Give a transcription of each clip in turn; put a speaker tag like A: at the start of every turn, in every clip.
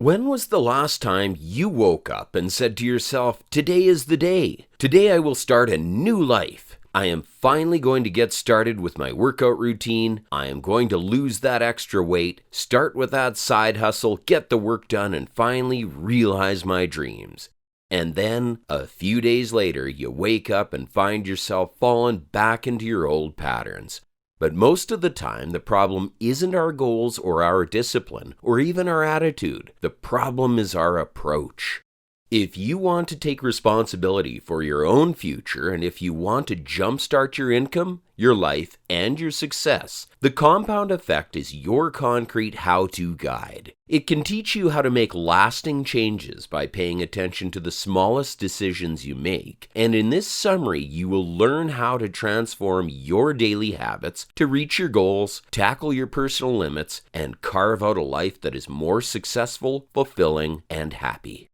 A: When was the last time you woke up and said to yourself, "Today is the day. Today I will start a new life. I am finally going to get started with my workout routine. I am going to lose that extra weight, start with that side hustle, get the work done, and finally realize my dreams." And then, a few days later, you wake up and find yourself falling back into your old patterns. But most of the time, the problem isn't our goals or our discipline or even our attitude. The problem is our approach. If you want to take responsibility for your own future, and if you want to jumpstart your income, your life, and your success, the compound effect is your concrete how-to guide. It can teach you how to make lasting changes by paying attention to the smallest decisions you make. And in this summary, you will learn how to transform your daily habits to reach your goals, tackle your personal limits, and carve out a life that is more successful, fulfilling, and happy.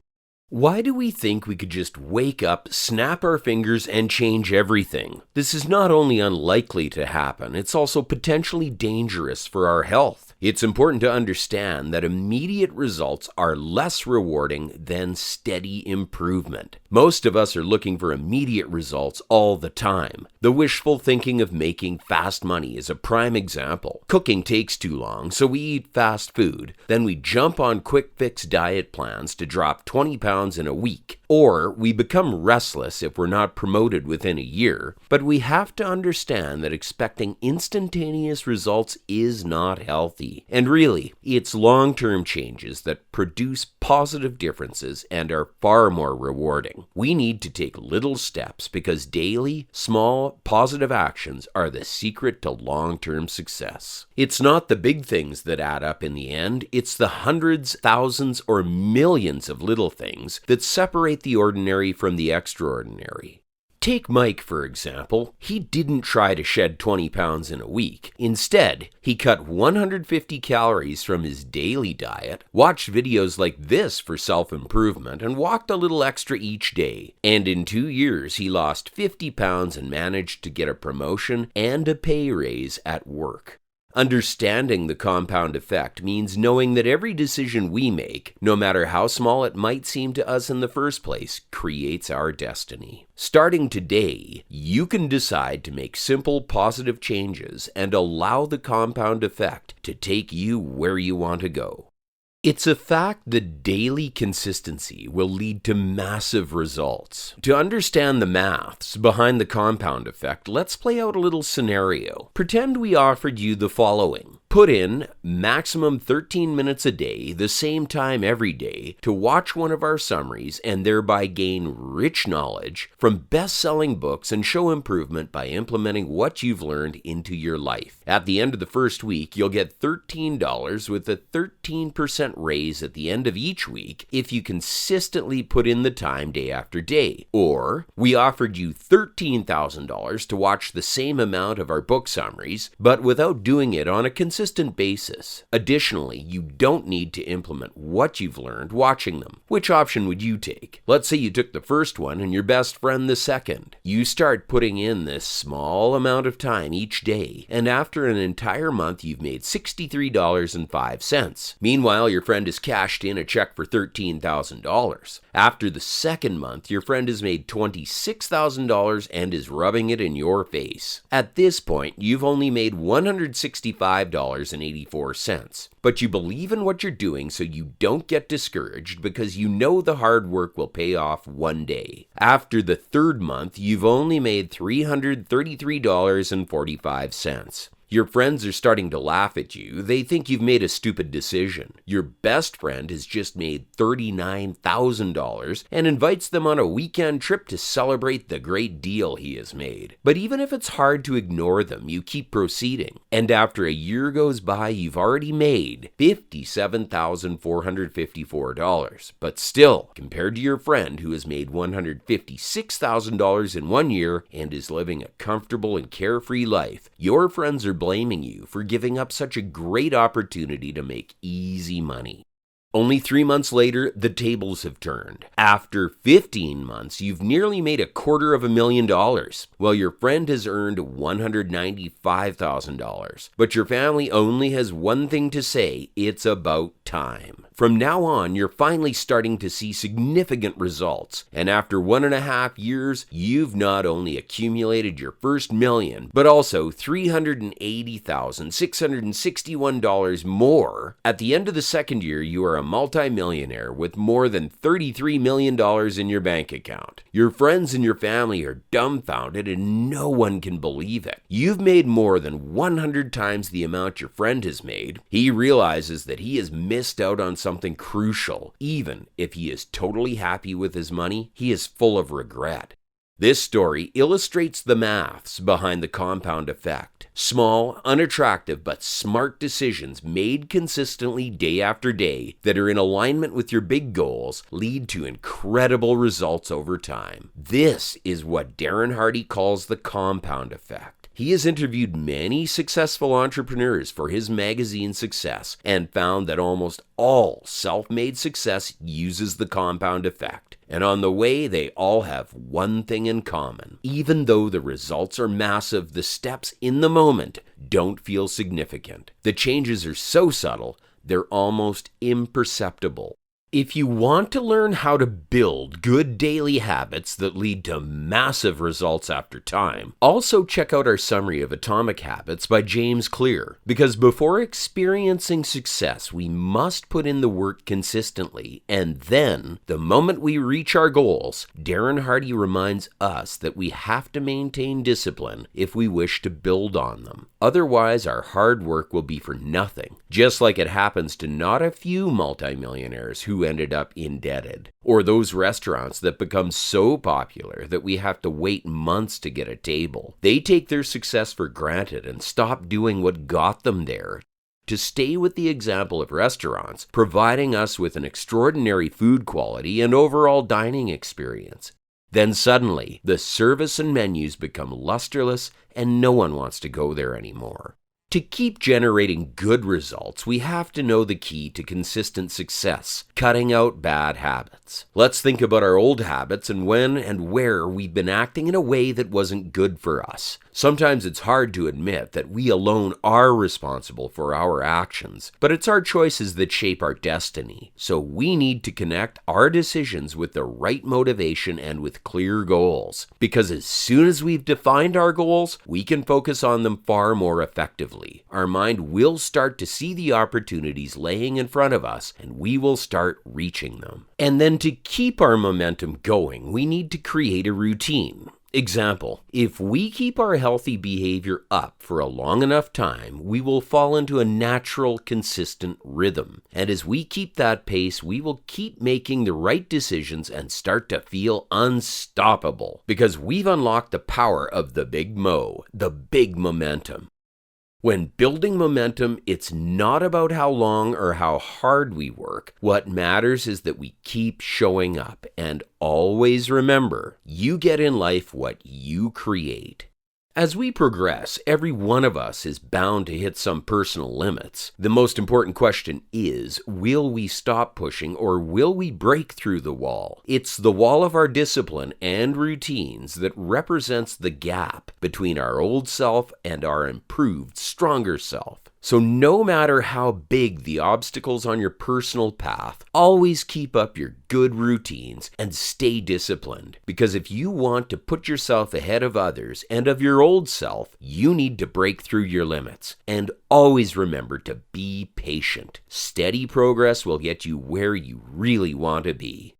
A: Why do we think we could just wake up, snap our fingers, and change everything? This is not only unlikely to happen, it's also potentially dangerous for our health. It's important to understand that immediate results are less rewarding than steady improvement. Most of us are looking for immediate results all the time. The wishful thinking of making fast money is a prime example. Cooking takes too long, so we eat fast food. Then we jump on quick fix diet plans to drop 20 pounds in a week. Or we become restless if we're not promoted within a year. But we have to understand that expecting instantaneous results is not healthy. And really, it's long-term changes that produce positive differences and are far more rewarding. We need to take little steps because daily, small, positive actions are the secret to long-term success. It's not the big things that add up in the end, it's the hundreds, thousands, or millions of little things that separate the ordinary from the extraordinary. Take Mike, for example. He didn't try to shed 20 pounds in a week. Instead, he cut 150 calories from his daily diet, watched videos like this for self-improvement, and walked a little extra each day. And in 2 years, he lost 50 pounds and managed to get a promotion and a pay raise at work. Understanding the compound effect means knowing that every decision we make, no matter how small it might seem to us in the first place, creates our destiny. Starting today, you can decide to make simple, positive changes and allow the compound effect to take you where you want to go. It's a fact that daily consistency will lead to massive results. To understand the maths behind the compound effect, let's play out a little scenario. Pretend we offered you the following. Put in maximum 13 minutes a day, the same time every day, to watch one of our summaries and thereby gain rich knowledge from best-selling books and show improvement by implementing what you've learned into your life. At the end of the first week, you'll get $13 with a 13% raise at the end of each week if you consistently put in the time day after day. Or, we offered you $13,000 to watch the same amount of our book summaries, but without doing it on a consistent basis. Additionally, you don't need to implement what you've learned watching them. Which option would you take? Let's say you took the first one and your best friend the second. You start putting in this small amount of time each day, and after an entire month, you've made $63.05. Meanwhile, your friend has cashed in a check for $13,000. After the second month, your friend has made $26,000 and is rubbing it in your face. At this point, you've only made $165.84. But you believe in what you're doing, so you don't get discouraged because you know the hard work will pay off one day. After the third month, you've only made $333.45. Your friends are starting to laugh at you. They think you've made a stupid decision. Your best friend has just made $39,000 and invites them on a weekend trip to celebrate the great deal he has made. But even if it's hard to ignore them, you keep proceeding. And after a year goes by, you've already made $57,454. But still, compared to your friend who has made $156,000 in 1 year and is living a comfortable and carefree life, your friends are blaming you for giving up such a great opportunity to make easy money. Only 3 months later, the tables have turned. After 15 months, you've nearly made $250,000, while your friend has earned $195,000. But your family only has one thing to say: it's about time. From now on, you're finally starting to see significant results, and after 1.5 years, you've not only accumulated your first million, but also $380,661 more. At the end of the second year, you are a multimillionaire with more than $33 million in your bank account. Your friends and your family are dumbfounded and no one can believe it. You've made more than 100 times the amount your friend has made. He realizes that he has missed out on something crucial. Even if he is totally happy with his money, he is full of regret. This story illustrates the maths behind the compound effect. Small, unattractive, but smart decisions made consistently day after day that are in alignment with your big goals lead to incredible results over time. This is what Darren Hardy calls the compound effect. He has interviewed many successful entrepreneurs for his magazine Success and found that almost all self-made success uses the compound effect. And on the way, they all have one thing in common. Even though the results are massive, the steps in the moment don't feel significant. The changes are so subtle, they're almost imperceptible. If you want to learn how to build good daily habits that lead to massive results after time, also check out our summary of Atomic Habits by James Clear. Because before experiencing success, we must put in the work consistently. And then, the moment we reach our goals, Darren Hardy reminds us that we have to maintain discipline if we wish to build on them. Otherwise, our hard work will be for nothing. Just like it happens to not a few multimillionaires who ended up indebted, or those restaurants that become so popular that we have to wait months to get a table. They take their success for granted and stop doing what got them there. To stay with the example of restaurants, providing us with an extraordinary food quality and overall dining experience. Then suddenly, the service and menus become lusterless and no one wants to go there anymore. To keep generating good results, we have to know the key to consistent success: cutting out bad habits. Let's think about our old habits and when and where we've been acting in a way that wasn't good for us. Sometimes it's hard to admit that we alone are responsible for our actions, but it's our choices that shape our destiny. So we need to connect our decisions with the right motivation and with clear goals. Because as soon as we've defined our goals, we can focus on them far more effectively. Our mind will start to see the opportunities laying in front of us, and we will start reaching them. And then to keep our momentum going, we need to create a routine. Example, if we keep our healthy behavior up for a long enough time, we will fall into a natural, consistent rhythm. And as we keep that pace, we will keep making the right decisions and start to feel unstoppable because we've unlocked the power of the big mo, the big momentum. When building momentum, it's not about how long or how hard we work. What matters is that we keep showing up. And always remember, you get in life what you create. As we progress, every one of us is bound to hit some personal limits. The most important question is, will we stop pushing or will we break through the wall? It's the wall of our discipline and routines that represents the gap between our old self and our improved, stronger self. So no matter how big the obstacles on your personal path, always keep up your good routines and stay disciplined. Because if you want to put yourself ahead of others and of your old self, you need to break through your limits. And always remember to be patient. Steady progress will get you where you really want to be.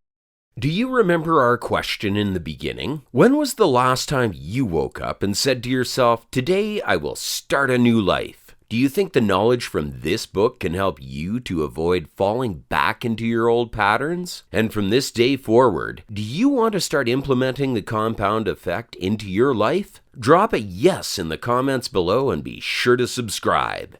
A: Do you remember our question in the beginning? When was the last time you woke up and said to yourself, "Today I will start a new life"? Do you think the knowledge from this book can help you to avoid falling back into your old patterns? And from this day forward, do you want to start implementing the compound effect into your life? Drop a yes in the comments below and be sure to subscribe.